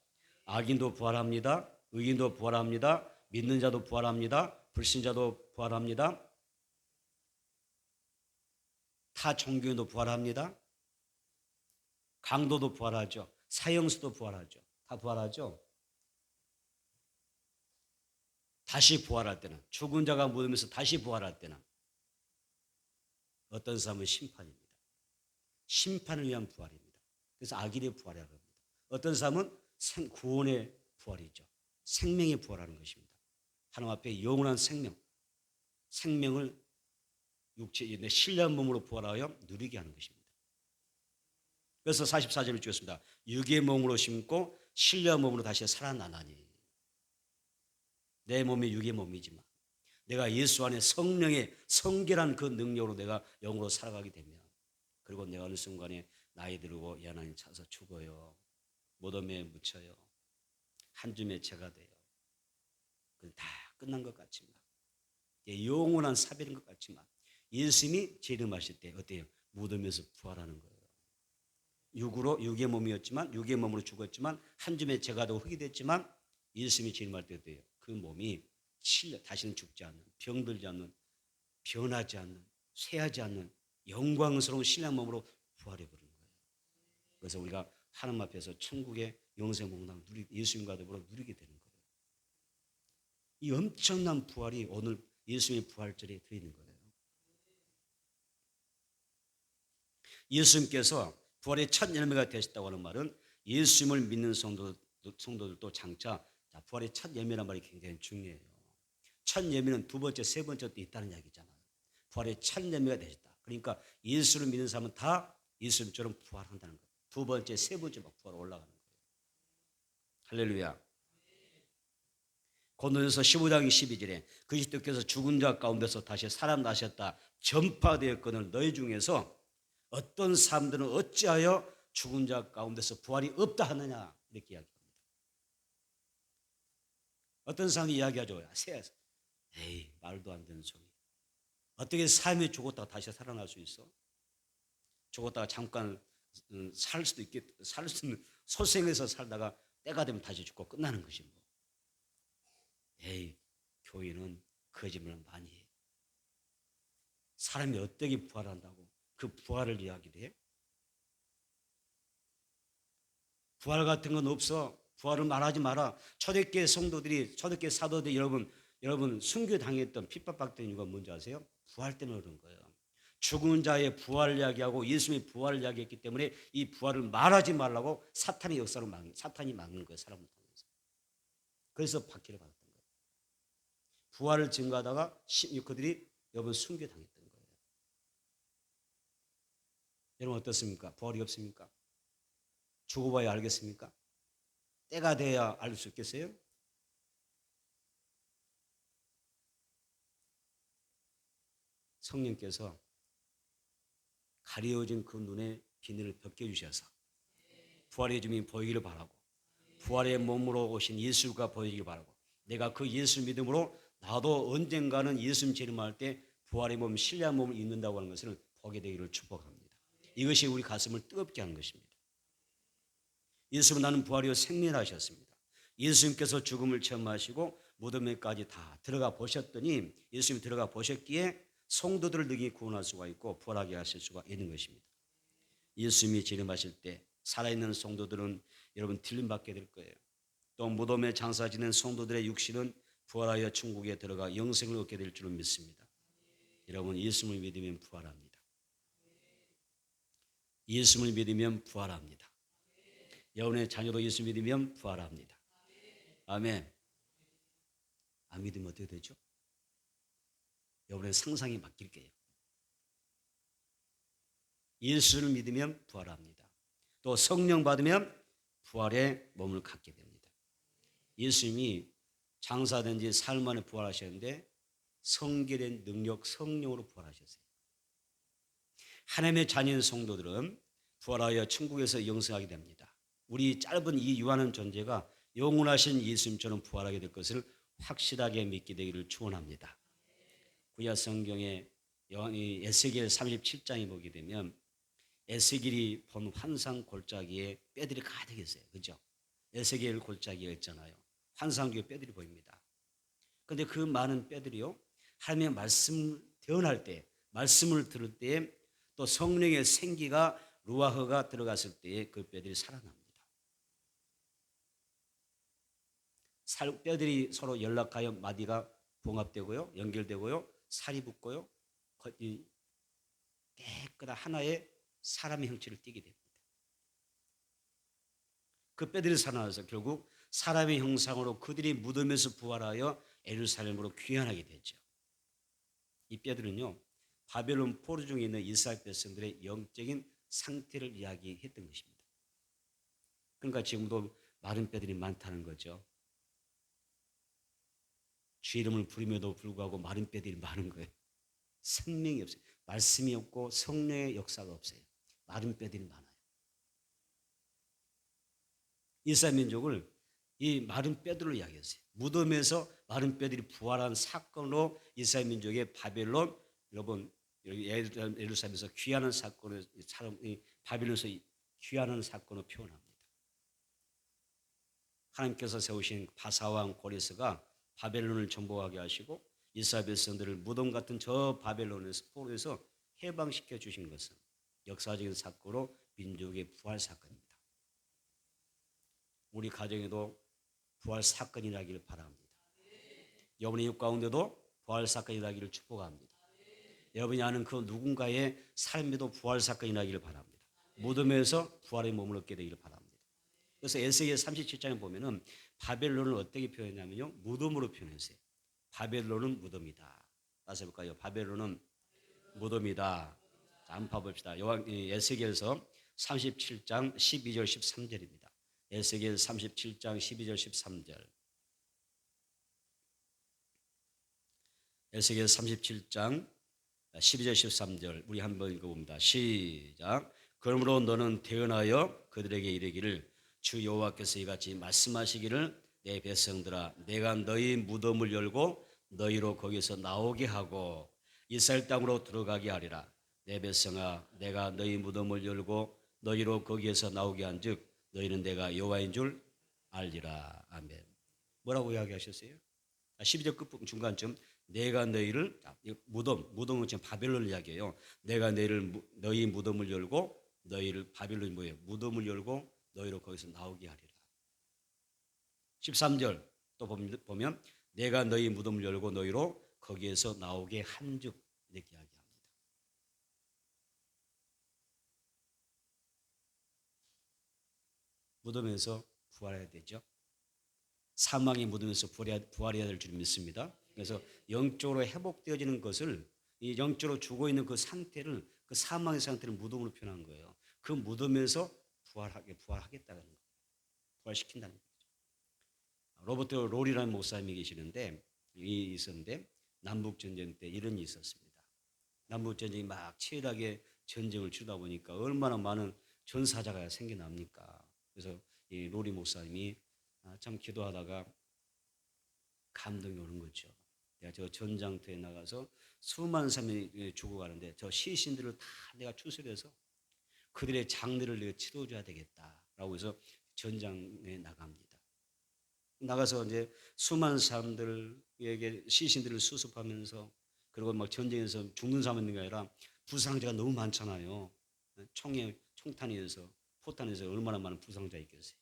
Speaker 1: 악인도 부활합니다. 의인도 부활합니다. 믿는 자도 부활합니다. 불신자도 부활합니다. 타 종교인도 부활합니다. 강도도 부활하죠. 사형수도 부활하죠. 다 부활하죠. 다시 부활할 때는 죽은 자가 묻으면서 다시 부활할 때는 어떤 사람은 심판입니다. 심판을 위한 부활입니다. 그래서 악인의 부활이라고 합니다. 어떤 사람은 구원의 부활이죠. 생명의 부활하는 것입니다. 하나님 앞에 영원한 생명을 육체의 신령한 몸으로 부활하여 누리게 하는 것입니다. 그래서 44절을 주었습니다. 육의 몸으로 심고 신령한 몸으로 다시 살아나나니. 내 몸이 육의 몸이지만 내가 예수 안에 성령의 성결한 그 능력으로 내가 영으로 살아가게 되면 그리고 내가 어느 순간에 나이 들고 연한이 차서 죽어요. 무덤에 묻혀요. 한 줌의 죄가 돼요. 다 끝난 것 같지만, 영원한 사별인 것 같지만, 예수님이 재림하실 때 어때요? 무덤에서 부활하는 거예요. 육으로, 육의 몸이었지만, 육의 몸으로 죽었지만, 한 줌의 죄가 되고 흙이 됐지만, 예수님이 재림할 때 어때요? 그 몸이 다시는 죽지 않는, 병들지 않는, 변하지 않는, 쇠하지 않는 영광스러운 신랑 몸으로 부활해 버린 거예요. 그래서 우리가 하나님 앞에서 천국의 영생 복락을 예수님과 더불어 누리게 되는 거예요. 이 엄청난 부활이 오늘 예수님의 부활절에 들어있는 거예요. 예수님께서 부활의 첫 열매가 되셨다고 하는 말은 예수님을 믿는 성도들도 장차 부활의 첫 열매란 말이 굉장히 중요해요. 첫 열매는 두 번째, 세 번째 때 있다는 이야기잖아요. 부활의 첫 열매가 되셨다. 그러니까 예수를 믿는 사람은 다 예수님처럼 부활한다는 거예요. 두 번째, 세 번째 막 부활 올라가는 거예요. 할렐루야. 고린도전서 15장 12절에 그리스도께서 죽은 자 가운데서 다시 살아나셨다 전파되었거늘 너희 중에서 어떤 사람들은 어찌하여 죽은 자 가운데서 부활이 없다 하느냐 이렇게 이야기합니다. 어떤 사람이 이야기하죠. 에이 말도 안 되는 소리. 어떻게 삶이 죽었다가 다시 살아날 수 있어? 죽었다가 잠깐 살 수도 있는 소생에서 살다가 때가 되면 다시 죽고 끝나는 것이 뭐. 에이 교회는 거짓말을 많이 해. 사람이 어떻게 부활한다고 그 부활을 이야기를 해? 부활 같은 건 없어. 부활을 말하지 마라. 초대교회 성도들이, 초대교회 사도들이 여러분 순교당했던 핍박받던 이유가 뭔지 아세요? 부활 때문에 그런 거예요. 죽은 자의 부활을 이야기하고 예수님의 부활을 이야기했기 때문에 이 부활을 말하지 말라고 사탄의 역사로 사탄이 막는 거예요. 사람을 통해서. 그래서 박해를 받았던 거예요. 부활을 증거하다가 그들이 여러분 순교당했던 거예요. 여러분 어떻습니까? 부활이 없습니까? 죽어봐야 알겠습니까? 때가 돼야 알 수 있겠어요? 성령께서 가려진 그 눈에 비늘을 벗겨주셔서 부활의 주님이 보이기를 바라고 부활의 몸으로 오신 예수가 보이기를 바라고 내가 그 예수 믿음으로 나도 언젠가는 예수님 재림할 때 부활의 몸, 신뢰한 몸을 입는다고 하는 것을 보게 되기를 축복합니다. 이것이 우리 가슴을 뜨겁게 하는 것입니다. 예수는 나는 부활이요 생명하셨습니다. 예수님께서 죽음을 체험하시고 무덤에까지 다 들어가 보셨더니 예수님이 들어가 보셨기에 성도들을 능히 구원할 수가 있고 부활하게 하실 수가 있는 것입니다. 예수님이 재림하실 때 살아있는 성도들은 여러분 틀림받게 될 거예요. 또 무덤에 장사 지낸 성도들의 육신은 부활하여 천국에 들어가 영생을 얻게 될 줄을 믿습니다. 여러분 예수님을 믿으면 부활합니다. 예수님을 믿으면 부활합니다. 여러분의 자녀도 예수 믿으면 부활합니다. 아멘. 안 믿으면 어떻게 되죠? 여러분의 상상이 바뀔게요. 예수를 믿으면 부활합니다. 또 성령 받으면 부활의 몸을 갖게 됩니다. 예수님이 장사된 지 사흘 만에 부활하셨는데 성결의 능력 성령으로 부활하셨어요. 하나님의 자녀인 성도들은 부활하여 천국에서 영생하게 됩니다. 우리 짧은 이 유한한 존재가 영원하신 예수님처럼 부활하게 될 것을 확실하게 믿게 되기를 축원합니다. 구약 성경에 에스겔 37장에 보게 되면 에스겔이 본 환상 골짜기에 뼈들이 가득 있어요. 그죠? 에스겔 골짜기가 있잖아요. 환상 중에 뼈들이 보입니다. 그런데 그 많은 뼈들이요. 하나님의 말씀을 대언할 때, 말씀을 들을 때 또 성령의 생기가 루아흐가 들어갔을 때에 그 뼈들이 살아납니다. 뼈들이 서로 연락하여 마디가 봉합되고요. 연결되고요. 살이 붙고요. 깨끗한 하나의 사람의 형체를 띠게 됩니다. 그 뼈들이 살아나서 결국 사람의 형상으로 그들이 무덤에서 부활하여 예루살렘으로 귀환하게 되죠. 이 뼈들은요. 바벨론 포로 중에 있는 이스라엘 백성들의 영적인 상태를 이야기했던 것입니다. 그러니까 지금도 마른 뼈들이 많다는 거죠. 주 이름을 부림에도 불구하고 마른 뼈들이 많은 거예요. 생명이 없어요. 말씀이 없고 성령의 역사가 없어요. 마른 뼈들이 많아요. 이스라엘 민족을 이 마른 뼈들로 이야기했어요. 무덤에서 마른 뼈들이 부활한 사건으로 이스라엘 민족의 바벨론, 여러분 여기 예루살렘에서 귀환하는 사건을 바벨론에서 귀환하는 사건으로 표현합니다. 하나님께서 세우신 바사왕 고레스가 바벨론을 정복하게 하시고 이스라엘 백성들을 무덤 같은 저 바벨론에서 포로에서 해방시켜 주신 것은 역사적인 사건으로 민족의 부활 사건입니다. 우리 가정에도 부활 사건이 나기를 바랍니다. 여러분의 육 가운데도 부활 사건이 나기를 축복합니다. 여러분이 아는 그 누군가의 삶에도 부활 사건이 나기를 바랍니다. 무덤에서 부활의 몸을 얻게 되기를 바랍니다. 그래서 에스겔 37장에 보면은 바벨론을 어떻게 표현하냐면요, 무덤으로 표현했어요. 바벨론은 무덤이다. 다시 해볼까요? 바벨론은 무덤이다. 자, 한번 봐봅시다. 에스겔서 37장 12절 13절입니다. 에스겔 37장 12절 13절. 에스겔 37장 12절 13절 우리 한번 읽어봅니다. 시작. 그러므로 너는 대언하여 그들에게 이르기를 주 여호와께서 이같이 말씀하시기를 내 백성들아 내가 너희 무덤을 열고 너희로 거기서 나오게 하고 이스라엘 땅으로 들어가게 하리라. 내 백성아 내가 너희 무덤을 열고 너희로 거기에서 나오게 한즉 너희는 내가 여호와인 줄 알리라. 아멘. 뭐라고 이야기하셨어요? 12절 끝 중간쯤 내가 너희를 무덤은 지금 바벨론을 이야기해요. 내가 너희 무덤을 열고 너희를 바벨론이 뭐예요? 무덤을 열고 너희로 거기서 나오게 하리라. 13절 또 보면 내가 너희 무덤을 열고 너희로 거기에서 나오게 한즉 이렇게 이야기합니다. 무덤에서 부활해야 되죠. 사망의 무덤에서 부활해야 될 줄 믿습니다. 그래서 영적으로 회복되어지는 것을 이 영적으로 죽어 있는 그 상태를 그 사망의 상태를 무덤으로 표현한 거예요. 그 무덤에서 부활하겠다는 거예요. 부활시킨다는 거죠. 로버트 롤이라는 목사님이 계시는데 있었는데 남북 전쟁 때 이런 일이 있었습니다. 남북 전쟁이 막 치열하게 전쟁을 치르다 보니까 얼마나 많은 전사자가 생겨납니까? 그래서 이 롤이 목사님이 참 기도하다가 감동이 오는 거죠. 내가 저 전장터에 나가서 수많은 사람이 죽어가는데 저 시신들을 다 내가 추스려서 그들의 장례를 내가 치러줘야 되겠다라고 해서 전장에 나갑니다. 나가서 이제 수많은 사람들에게 시신들을 수습하면서 그리고 막 전쟁에서 죽는 사람이 있는 게 아니라 부상자가 너무 많잖아요. 총탄에 의해서 포탄에서 얼마나 많은 부상자 있겠어요.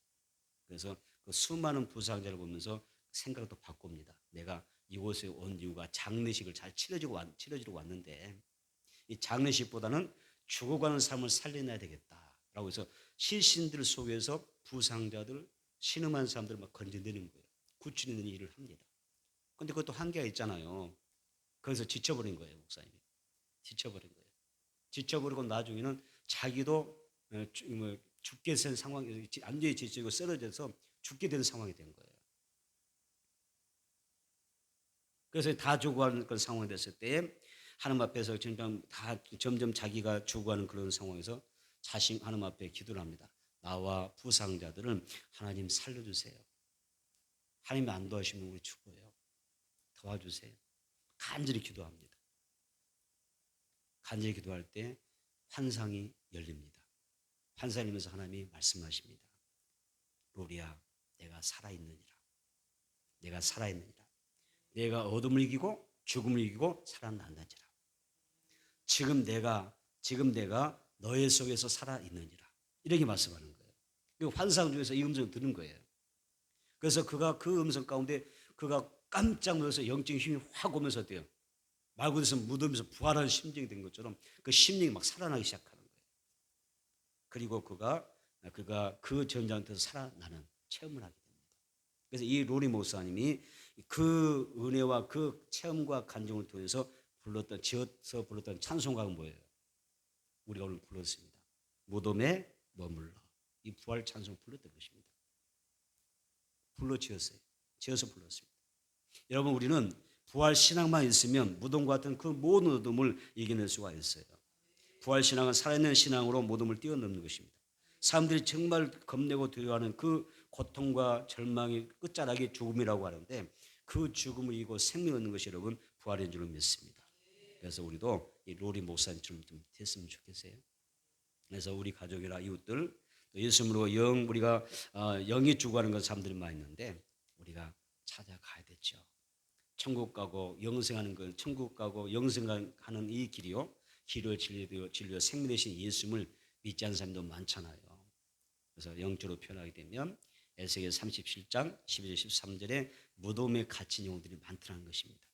Speaker 1: 그래서 그 수많은 부상자를 보면서 생각도 바꿉니다. 내가 이곳에 온 이유가 장례식을 잘 치러지러 왔는데 이 장례식보다는 죽어가는 삶을 살려내야 되겠다라고 해서 시신들 속에서 부상자들, 신음한 사람들을 막 건져내는 거예요. 구출하는 일을 합니다. 그런데 그것도 한계가 있잖아요. 거기서 지쳐버린 거예요, 목사님이. 지쳐버린 거예요. 지쳐버리고 나중에는 자기도 죽게 된 상황에 완전히 지치고 쓰러져서 죽게 된 상황이 된 거예요. 그래서 다 죽어가는 그런 상황이 됐을 때 하나님 앞에서 점점 자기가 죽어가는 그런 상황에서 하나님 앞에 기도를 합니다. 나와 부상자들은 하나님 살려주세요. 하나님이 안 도와주시면 우리 죽어요. 도와주세요. 간절히 기도합니다. 간절히 기도할 때 환상이 열립니다. 환상이 열리면서 하나님이 말씀하십니다. 로리야, 내가 살아있느니라. 내가 살아있느니라. 내가 어둠을 이기고 죽음을 이기고 살아난다니라. 지금 내가 너의 속에서 살아있느니라. 이렇게 말씀하는 거예요. 그리고 환상 중에서 이 음성을 들은 거예요. 그래서 그가 그 음성 가운데 그가 깜짝 놀라서 영적인 힘이 확 오면서 어때요? 말 그대로 무덤에서 부활하는 심정이 된 것처럼 그 심령이 막 살아나기 시작하는 거예요. 그리고 그가 그 전장터에서 살아나는 체험을 하게 됩니다. 그래서 이 로리 목사님이 그 은혜와 그 체험과 간증을 통해서 지어서 불렀던 찬송가가 뭐예요? 우리가 오늘 불렀습니다. 무덤에 머물러. 이 부활 찬송 불렀던 것입니다. 지어서 불렀습니다. 여러분, 우리는 부활 신앙만 있으면 무덤과 같은 그 모든 어둠을 이겨낼 수가 있어요. 부활 신앙은 살아있는 신앙으로 무덤을 뛰어넘는 것입니다. 사람들이 정말 겁내고 두려워하는 그 고통과 절망이 끝자락이 죽음이라고 하는데 그 죽음을 이기고 생명 얻는 것이 여러분 부활인 줄 믿습니다. 그래서 우리도 이 로리 목사님처럼 좀 됐으면 좋겠어요. 그래서 우리 가족이나 이웃들 또 예수님으로 우리가 영이 죽어가는 건 사람들이 많이 있는데 우리가 찾아가야 되죠. 천국 가고 영생하는 건 천국 가고 영생하는 이 길이요. 길을 진리요 생명 되신 예수님을 믿지 않는 사람도 많잖아요. 그래서 영적으로 표현하게 되면 에스겔 37장 12절 13절에 무덤에 갇힌 영혼들이 많다는 것입니다.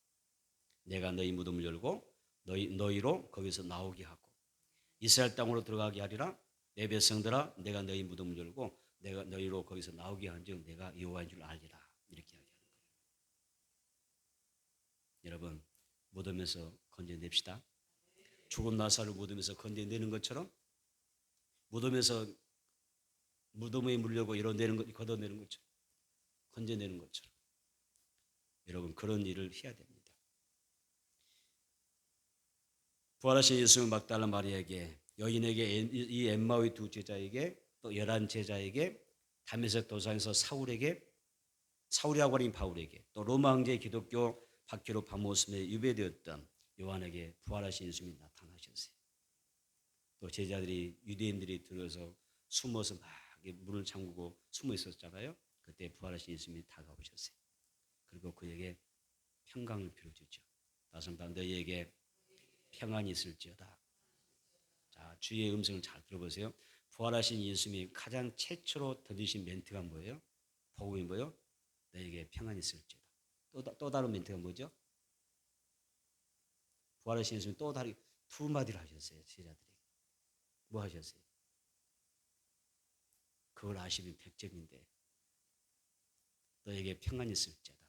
Speaker 1: 내가 너희 무덤을 열고 너희로 거기서 나오게 하고 이스라엘 땅으로 들어가게 하리라. 내 백성들아 내가 너희 무덤을 열고 내가 너희로 거기서 나오게 한즉 내가 여호와인 줄 알리라. 이렇게 이야기하는 거예요. 여러분 무덤에서 건져냅시다. 죽은 나사를 무덤에서 건져내는 것처럼 무덤에서 무덤에 물려고 이뤄내는 것, 걷어내는 것처럼 건져내는 것처럼 여러분 그런 일을 해야 됩니다. 부활하신 예수는 막달라 마리아에게 여인에게 이 엠마오의 두 제자에게 또 11 제자에게 다메섹 도상에서 사울이라고 하는 바울에게 또 로마 황제의 기독교 박해로 파모스에 유배되었던 요한에게 부활하신 예수님이 나타나셨어요. 또 제자들이 유대인들이 들어서 숨어서 막 문을 잠그고 숨어 있었잖아요. 그때 부활하신 예수님이 다가오셨어요. 그리고 그에게 평강을 빌어주죠. 다시 번 너희에게 평안이 있을지어다. 자, 주의 음성을 잘 들어보세요. 부활하신 예수님이 가장 최초로 던지신 멘트가 뭐예요? 복음이 뭐예요? 너희에게 평안이 있을지어다. 또 다른 멘트가 뭐죠? 부활하신 예수님이 또 다른 두 마디를 하셨어요. 제자들에게. 뭐 하셨어요? 그걸 아시면 백점인데 너에게 평안이 있을지어다.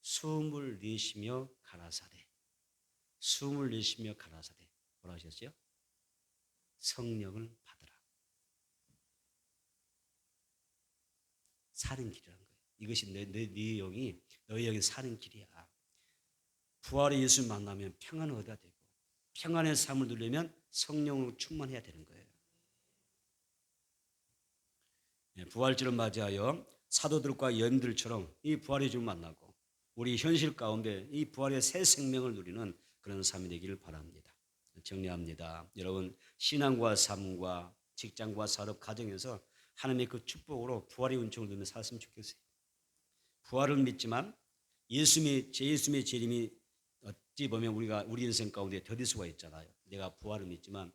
Speaker 1: 숨을 내쉬며 가라사대. 숨을 내쉬며 가라사대. 뭐라 하셨어요? 성령을 받으라. 사는 길이라는 거예요. 이것이 네 영이 너희 영이 사는 길이야. 부활의 예수 만나면 평안을 얻어야 되고 평안의 삶을 누리려면 성령으로 충만해야 되는 거예요. 부활절을 맞이하여 사도들과 여인들처럼 이 부활의 주를 만나고 우리 현실 가운데 이 부활의 새 생명을 누리는 그런 삶이 되기를 바랍니다. 정리합니다. 여러분 신앙과 삶과 직장과 산업 가정에서 하나님의 그 축복으로 부활의 은총을 누리며 살았으면 좋겠어요. 부활을 믿지만 예수님의 재림이 어찌 보면 우리 인생 가운데 더딜 수가 있잖아요. 내가 부활을 믿지만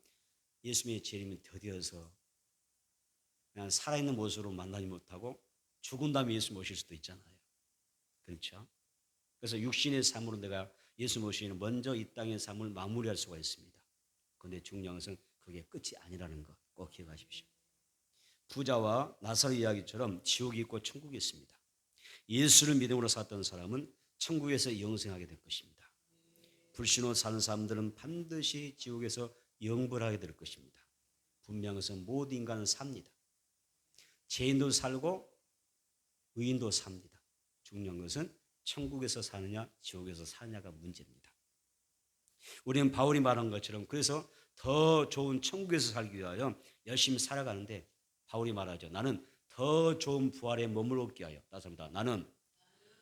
Speaker 1: 예수님의 재림이 더디어서 그냥 살아있는 모습으로 만나지 못하고 죽은 다음에 예수 모실 수도 있잖아요. 그렇죠? 그래서 육신의 삶으로 내가 예수 모시기는 먼저 이 땅의 삶을 마무리할 수가 있습니다. 그런데 중요한 것은 그게 끝이 아니라는 거 꼭 기억하십시오. 부자와 나사로 이야기처럼 지옥이 있고 천국이 있습니다. 예수를 믿음으로 살았던 사람은 천국에서 영생하게 될 것입니다. 불신으로 사는 사람들은 반드시 지옥에서 영벌하게 될 것입니다. 분명한 것은 모든 인간은 삽니다. 죄인도 살고 의인도 삽니다. 중요한 것은 천국에서 사느냐 지옥에서 사느냐가 문제입니다. 우리는 바울이 말한 것처럼 그래서 더 좋은 천국에서 살기 위하여 열심히 살아가는데 바울이 말하죠. 나는 더 좋은 부활의 몸을 얻기 위하여 따습니다. 나는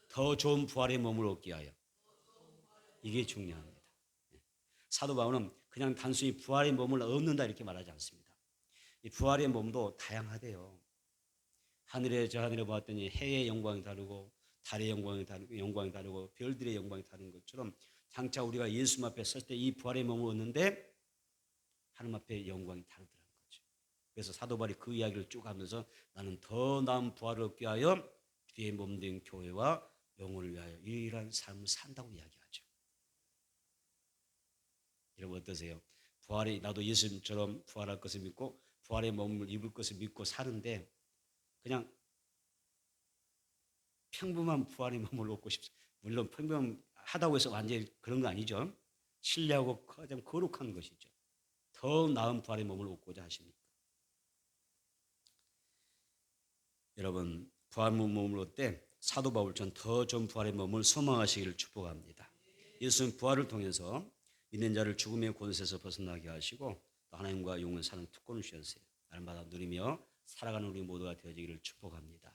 Speaker 1: 더 좋은 부활의 몸을 얻기 위하여 이게 중요합니다. 사도 바울은 그냥 단순히 부활의 몸을 얻는다 이렇게 말하지 않습니다. 이 부활의 몸도 다양하대요. 하늘에 보았더니 해의 영광이 다르고 달의 영광이 다르고 별들의 영광이 다른 것처럼 장차 우리가 예수 앞에 설 때 이 부활의 몸을 얻는데 하나님 앞에 영광이 다르더라는 거죠. 그래서 사도 바울이 그 이야기를 쭉 하면서 나는 더 나은 부활을 얻기 위하여 뒤에 몸된 교회와 영혼을 위하여 유일한 삶을 산다고 이야기하죠. 여러분 어떠세요? 나도 예수님처럼 부활할 것을 믿고 부활의 몸을 입을 것을 믿고 사는데 그냥 평범한 부활의 몸을 얻고 싶습니다. 물론 평범하다고 해서 완전히 그런 거 아니죠. 신뢰하고 가장 거룩한 것이죠. 더 나은 부활의 몸을 얻고자 하십니까? 여러분 부활의 몸을 얻을 때 사도 바울처럼 더 좋은 부활의 몸을 소망하시기를 축복합니다. 예수는 부활을 통해서 믿는 자를 죽음의 권세에서 벗어나게 하시고 또 하나님과 영원히 사는 특권을 주셨어요. 날마다 누리며 살아가는 우리 모두가 되어지기를 축복합니다.